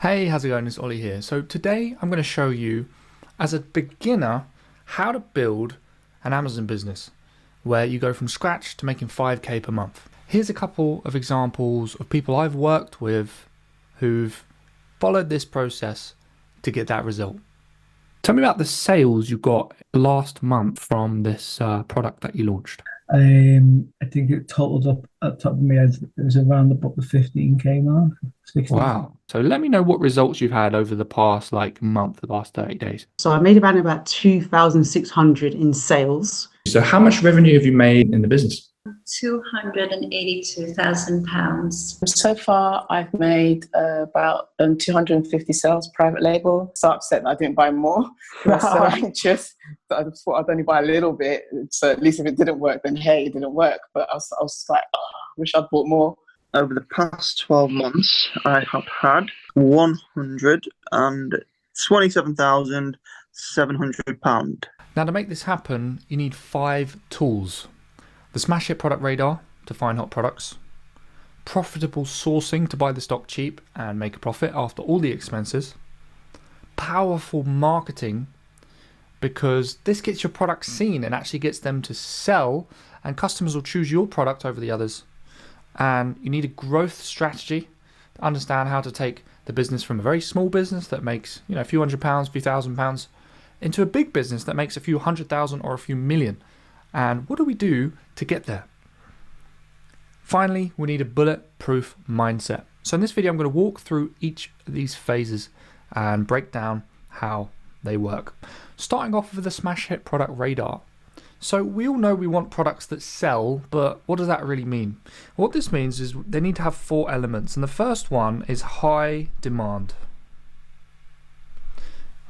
Hey, how's it going? It's Ollie here. So today I'm going to show you, as a beginner, how to build an Amazon business where you go from scratch to making 5k per month. Here's a couple of examples of people I've worked with who've followed this process to get that result. Tell me about the sales you got last month from this product that you launched. I think it totaled up at the top of my head. It was around about the 15k mark, 16. Wow. So let me know what results you've had over the past month, the last 30 days. So I made about 2,600 in sales. So how much revenue have you made in the business? £282,000. So far, I've made about 250 sales private label. So upset that I didn't buy more. I was so anxious that I thought I'd only buy a little bit. So at least if it didn't work, then hey, it didn't work. But I was like, oh, I wish I'd bought more. Over the past 12 months, I have had £127,700. Now, to make this happen, you need 5 tools. The Smash Hit Product Radar to find hot products, profitable sourcing to buy the stock cheap and make a profit after all the expenses, powerful marketing because this gets your product seen and actually gets them to sell, and customers will choose your product over the others. And you need a growth strategy to understand how to take the business from a very small business that makes a few £100s, a few £1,000s into a big business that makes a few 100,000 or a few million. And what do we do to get there? Finally, we need a bulletproof mindset. So in this video, I'm going to walk through each of these phases and break down how they work. Starting off with the Smash Hit Product Radar. So we all know we want products that sell, but what does that really mean? What this means is they need to have 4 elements. And the first one is high demand.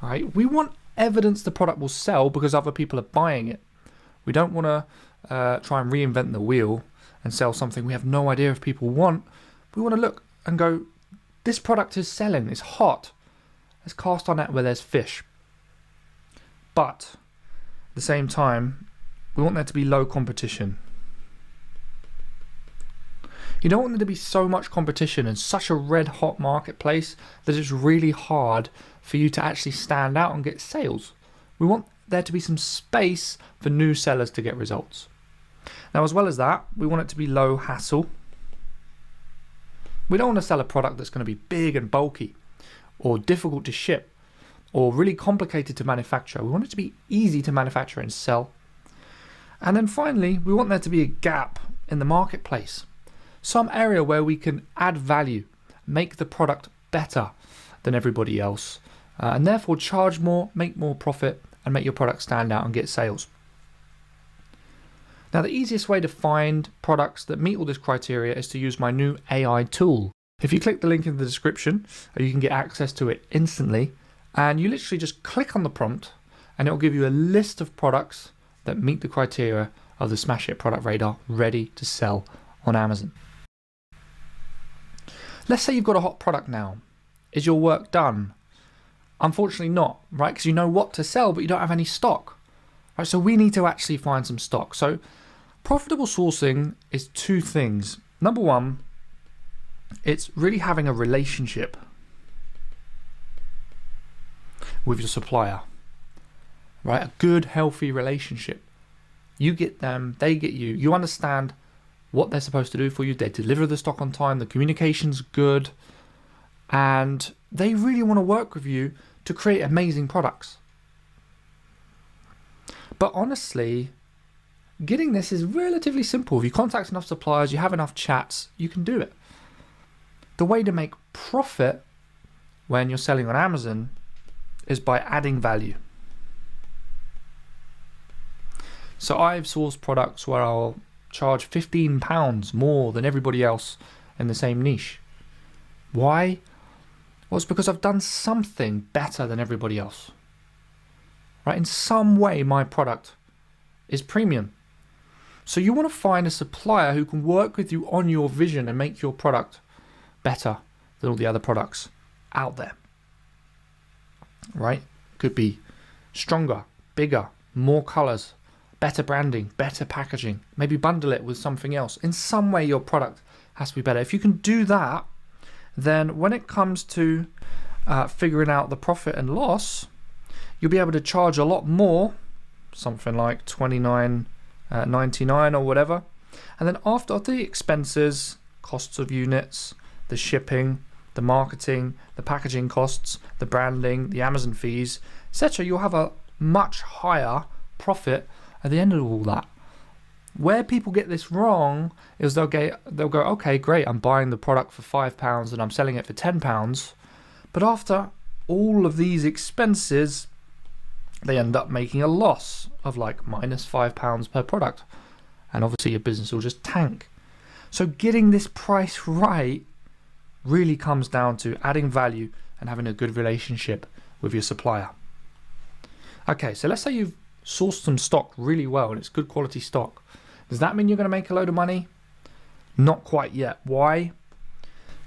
All right? We want evidence the product will sell because other people are buying it. We don't want to try and reinvent the wheel and sell something we have no idea if people want. We want to look and go, this product is selling, it's hot. Let's cast our net where there's fish. But at the same time, we want there to be low competition. You don't want there to be so much competition in such a red hot marketplace that it's really hard for you to actually stand out and get sales. We want there to be some space for new sellers to get results. Now, as well as that, we want it to be low hassle. We don't want to sell a product that's going to be big and bulky or difficult to ship or really complicated to manufacture. We want it to be easy to manufacture and sell. And then finally, we want there to be a gap in the marketplace. Some area where we can add value, make the product better than everybody else, and therefore charge more, make more profit, and make your product stand out and get sales. Now, the easiest way to find products that meet all this criteria is to use my new AI tool. If you click the link in the description, you can get access to it instantly, and you literally just click on the prompt and it will give you a list of products that meet the criteria of the Smash Hit Product Radar ready to sell on Amazon. Let's say you've got a hot product now. Is your work done? Unfortunately not, right? Because you know what to sell, but you don't have any stock. Right? So we need to actually find some stock. So profitable sourcing is 2 things. Number 1, it's really having a relationship with your supplier. Right? A good, healthy relationship. You get them, they get you. You understand what they're supposed to do for you. They deliver the stock on time. The communication's good. And they really want to work with you to create amazing products. But honestly, getting this is relatively simple. If you contact enough suppliers, you have enough chats, you can do it. The way to make profit when you're selling on Amazon is by adding value. So I've sourced products where I'll charge £15 more than everybody else in the same niche. Why? Well, it's because I've done something better than everybody else. Right? In some way, my product is premium. So you want to find a supplier who can work with you on your vision and make your product better than all the other products out there. Right? Could be stronger, bigger, more colors, better branding, better packaging, maybe bundle it with something else. In some way, your product has to be better. If you can do that, then when it comes to figuring out the profit and loss, you'll be able to charge a lot more, something like $29.99 or whatever. And then after the expenses, costs of units, the shipping, the marketing, the packaging costs, the branding, the Amazon fees, etc., you'll have a much higher profit at the end of all that. Where people get this wrong is they'll go, okay, great, I'm buying the product for £5 and I'm selling it for £10. But after all of these expenses, they end up making a loss of like minus £5 per product. And obviously your business will just tank. So getting this price right really comes down to adding value and having a good relationship with your supplier. Okay, so let's say you've sourced some stock really well and it's good quality stock. Does that mean you're going to make a load of money? Not quite yet. Why?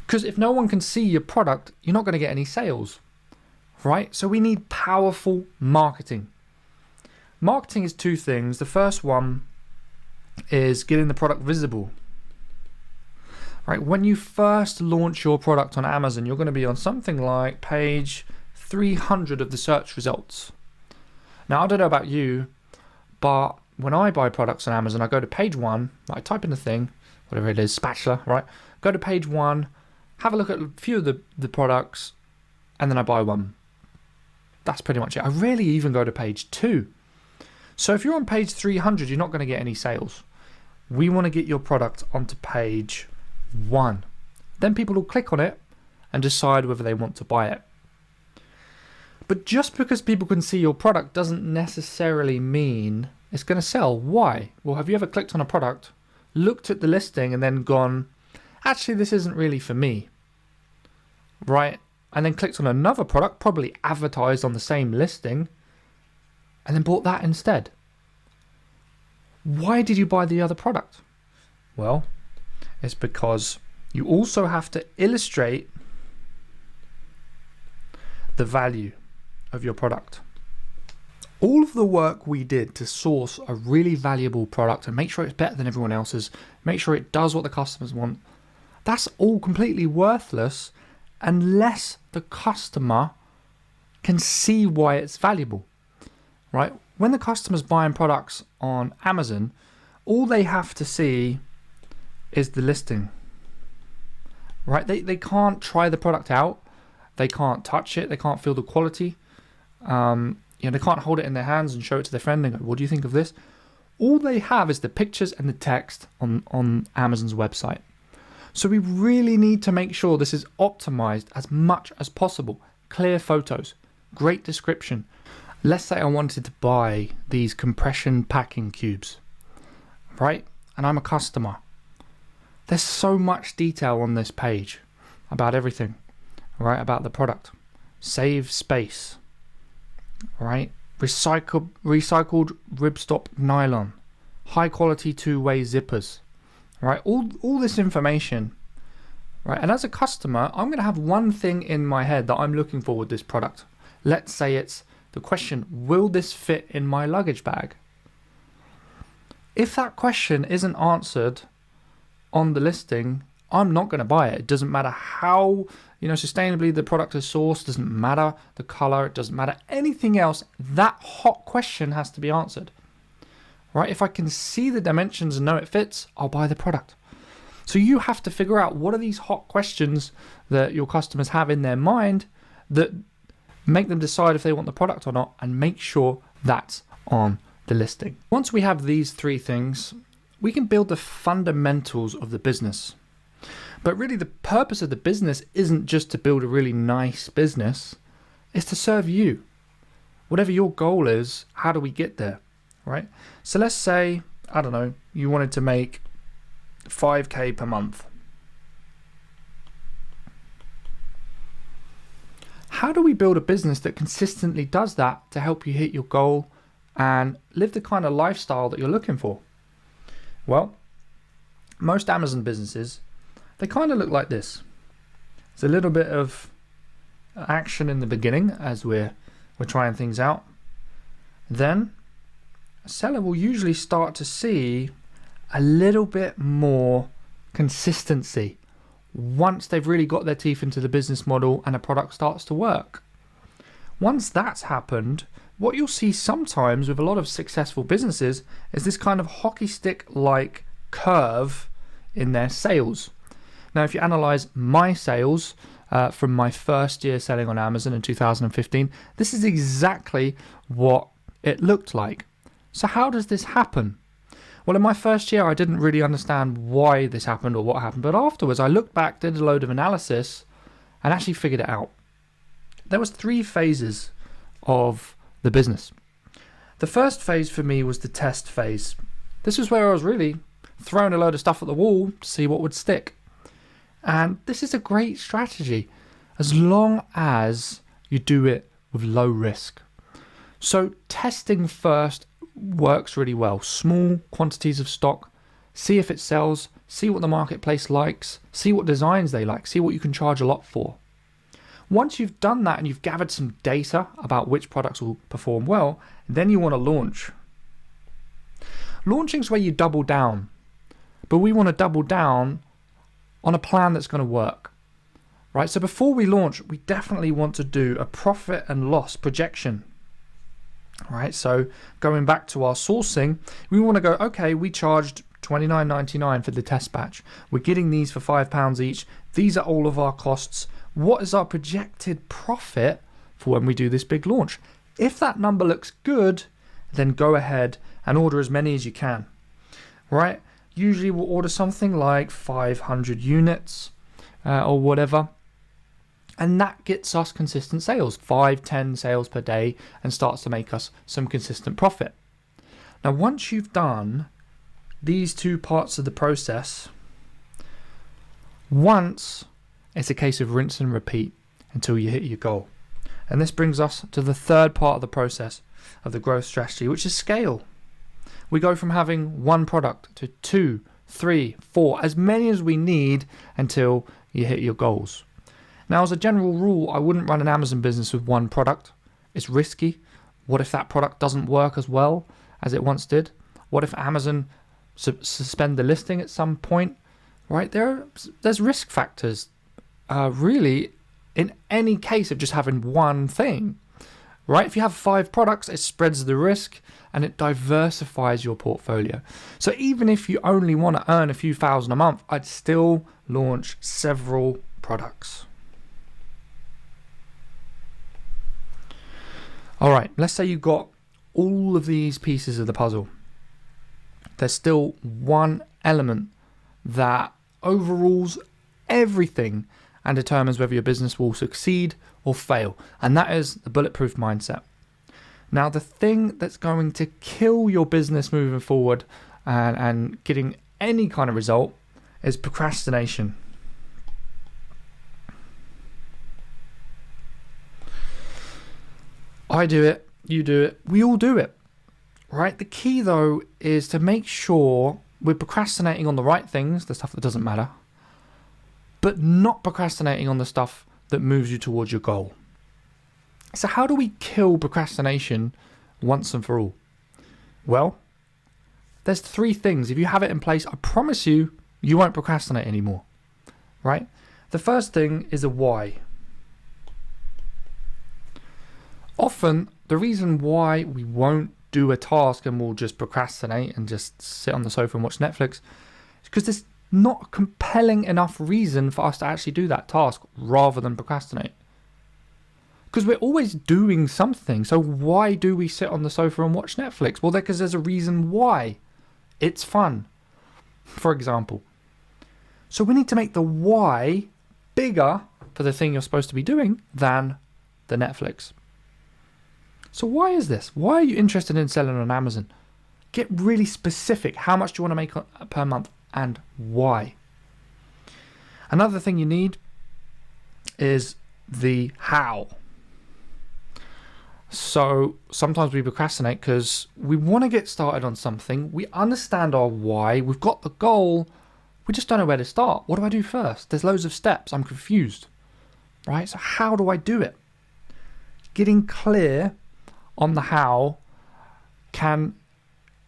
Because if no one can see your product, you're not going to get any sales, right? So we need powerful marketing. Marketing is two things. The first one is getting the product visible. Right, when you first launch your product on Amazon, you're going to be on something like page 300 of the search results. Now, I don't know about you, but when I buy products on Amazon, I go to page 1, I type in the thing, whatever it is, spatula, right? Go to page 1, have a look at a few of the products, and then I buy one. That's pretty much it. I rarely even go to page 2. So if you're on page 300, you're not going to get any sales. We want to get your product onto page 1. Then people will click on it and decide whether they want to buy it. But just because people can see your product doesn't necessarily mean it's going to sell. Why? Well, have you ever clicked on a product, looked at the listing and then gone, actually this isn't really for me, right? And then clicked on another product, probably advertised on the same listing, and then bought that instead. Why did you buy the other product? Well, it's because you also have to illustrate the value of your product. All of the work we did to source a really valuable product and make sure it's better than everyone else's, make sure it does what the customers want, that's all completely worthless unless the customer can see why it's valuable, right? When the customer's buying products on Amazon, all they have to see is the listing, right? They can't try the product out, they can't touch it, they can't feel the quality, they can't hold it in their hands and show it to their friend and go, what do you think of this? All they have is the pictures and the text on Amazon's website. So we really need to make sure this is optimized as much as possible. Clear photos, great description. Let's say I wanted to buy these compression packing cubes, right? And I'm a customer. There's so much detail on this page about everything, right? About the product. Save space, right? Recycled ripstop nylon, high quality two-way zippers, right? All this information, right? And as a customer, I'm going to have one thing in my head that I'm looking for with this product. Let's say it's the question, will this fit in my luggage bag? If that question isn't answered on the listing, I'm not going to buy it. It doesn't matter how sustainably the product is sourced, doesn't matter the color, it doesn't matter anything else. That hot question has to be answered, right? If I can see the dimensions and know it fits, I'll buy the product. So you have to figure out what are these hot questions that your customers have in their mind that make them decide if they want the product or not, and make sure that's on the listing. Once we have these three things, we can build the fundamentals of the business. But really the purpose of the business isn't just to build a really nice business, it's to serve you. Whatever your goal is, how do we get there, right? So let's say, I don't know, you wanted to make 5K per month. How do we build a business that consistently does that to help you hit your goal and live the kind of lifestyle that you're looking for? Well, most Amazon businesses, they kind of look like this. It's a little bit of action in the beginning as we're trying things out. Then a seller will usually start to see a little bit more consistency once they've really got their teeth into the business model and a product starts to work. Once that's happened, what you'll see sometimes with a lot of successful businesses is this kind of hockey stick like curve in their sales. Now, if you analyze my sales from my first year selling on Amazon in 2015, this is exactly what it looked like. So how does this happen? Well, in my first year, I didn't really understand why this happened or what happened, but afterwards I looked back, did a load of analysis, and actually figured it out. There was 3 phases of the business. The first phase for me was the test phase. This was where I was really throwing a load of stuff at the wall to see what would stick. And this is a great strategy as long as you do it with low risk. So testing first works really well. Small quantities of stock, see if it sells, see what the marketplace likes, see what designs they like, see what you can charge a lot for. Once you've done that and you've gathered some data about which products will perform well, then you want to launch. Launching is where you double down, but we want to double down on a plan that's going to work. Right? So before we launch, we definitely want to do a profit and loss projection. Right? So going back to our sourcing, we want to go, okay, we charged $29.99 for the test batch. We're getting these for £5 each. These are all of our costs. What is our projected profit for when we do this big launch? If that number looks good, then go ahead and order as many as you can. Right? Usually we'll order something like 500 units or whatever. And that gets us consistent sales, 5-10 sales per day, and starts to make us some consistent profit. Now, once you've done these 2 parts of the process, once it's a case of rinse and repeat until you hit your goal. And this brings us to the 3rd part of the process of the growth strategy, which is scale. We go from having 1 product to 2, 3, 4, as many as we need until you hit your goals. Now, as a general rule, I wouldn't run an Amazon business with 1 product. It's risky. What if that product doesn't work as well as it once did? What if Amazon suspend the listing at some point? Right? There's risk factors, really, in any case of just having 1 thing. Right? If you have 5 products, it spreads the risk and it diversifies your portfolio. So even if you only want to earn a few thousand a month, I'd still launch several products. All right, let's say you got all of these pieces of the puzzle. There's still one element that overrules everything and determines whether your business will succeed or fail, and that is the bulletproof mindset. Now, the thing that's going to kill your business moving forward and getting any kind of result is procrastination. I do it, you do it, we all do it, right? The key, though, is to make sure we're procrastinating on the right things, the stuff that doesn't matter, but not procrastinating on the stuff that moves you towards your goal. So how do we kill procrastination once and for all? Well, there's 3 things. If you have it in place, I promise you, you won't procrastinate anymore, right? The first thing is a why. Often, the reason why we won't do a task and we'll just procrastinate and just sit on the sofa and watch Netflix is because there's not a compelling enough reason for us to actually do that task rather than procrastinate. Because we're always doing something. So why do we sit on the sofa and watch Netflix? Well, because there's a reason why. It's fun, for example. So we need to make the why bigger for the thing you're supposed to be doing than the Netflix. So why is this? Why are you interested in selling on Amazon? Get really specific. How much do you want to make per month and why? Another thing you need is the how. So sometimes we procrastinate because we want to get started on something. We understand our why. We've got the goal. We just don't know where to start. What do I do first? There's loads of steps. I'm confused. Right? So how do I do it? Getting clear on the how can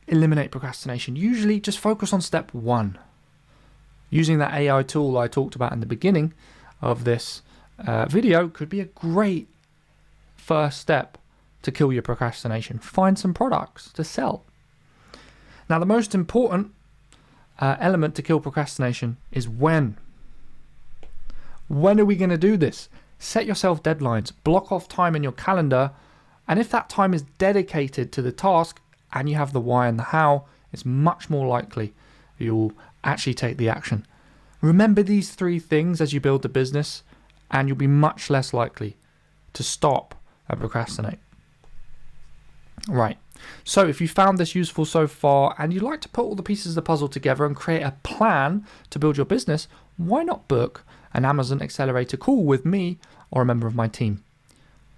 eliminate procrastination. Usually just focus on step 1. Using that AI tool I talked about in the beginning of this video could be a great first step to kill your procrastination. Find some products to sell. Now, the most important element to kill procrastination is when. When are we going to do this? Set yourself deadlines, block off time in your calendar, and if that time is dedicated to the task and you have the why and the how, it's much more likely you'll actually take the action. Remember these 3 things as you build the business, and you'll be much less likely to stop and procrastinate. Right. So if you found this useful so far and you'd like to put all the pieces of the puzzle together and create a plan to build your business, why not book an Amazon accelerator call with me or a member of my team?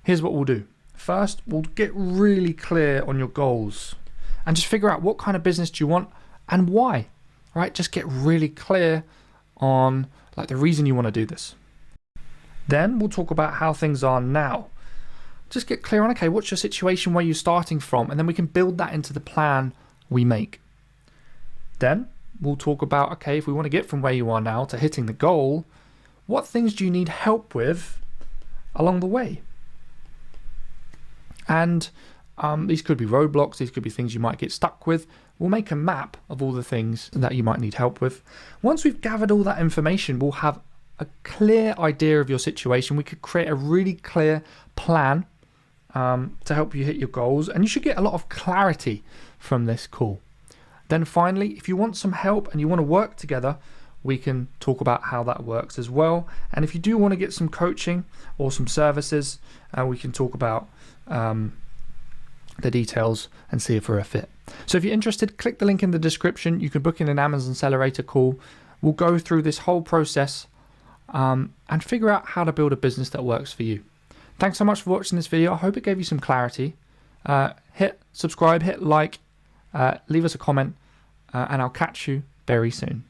Here's what we'll do. First, we'll get really clear on your goals and just figure out what kind of business do you want and why. Right? Just get really clear on the reason you want to do this. Then we'll talk about how things are now. Just get clear on, okay, what's your situation, where you're starting from, and then we can build that into the plan we make. Then we'll talk about, okay, if we want to get from where you are now to hitting the goal, what things do you need help with along the way? And these could be roadblocks, these could be things you might get stuck with. We'll make a map of all the things that you might need help with. Once we've gathered all that information, we'll have a clear idea of your situation. We could create a really clear plan to help you hit your goals, and you should get a lot of clarity from this call. Then finally, if you want some help and you want to work together, we can talk about how that works as well. And if you do want to get some coaching or some services, we can talk about the details and see if we're a fit. So if you're interested, click the link in the description. You can book in an Amazon accelerator call. We'll go through this whole process and figure out how to build a business that works for you. Thanks so much for watching this video. I hope it gave you some clarity. Hit subscribe, hit like, leave us a comment, and I'll catch you very soon.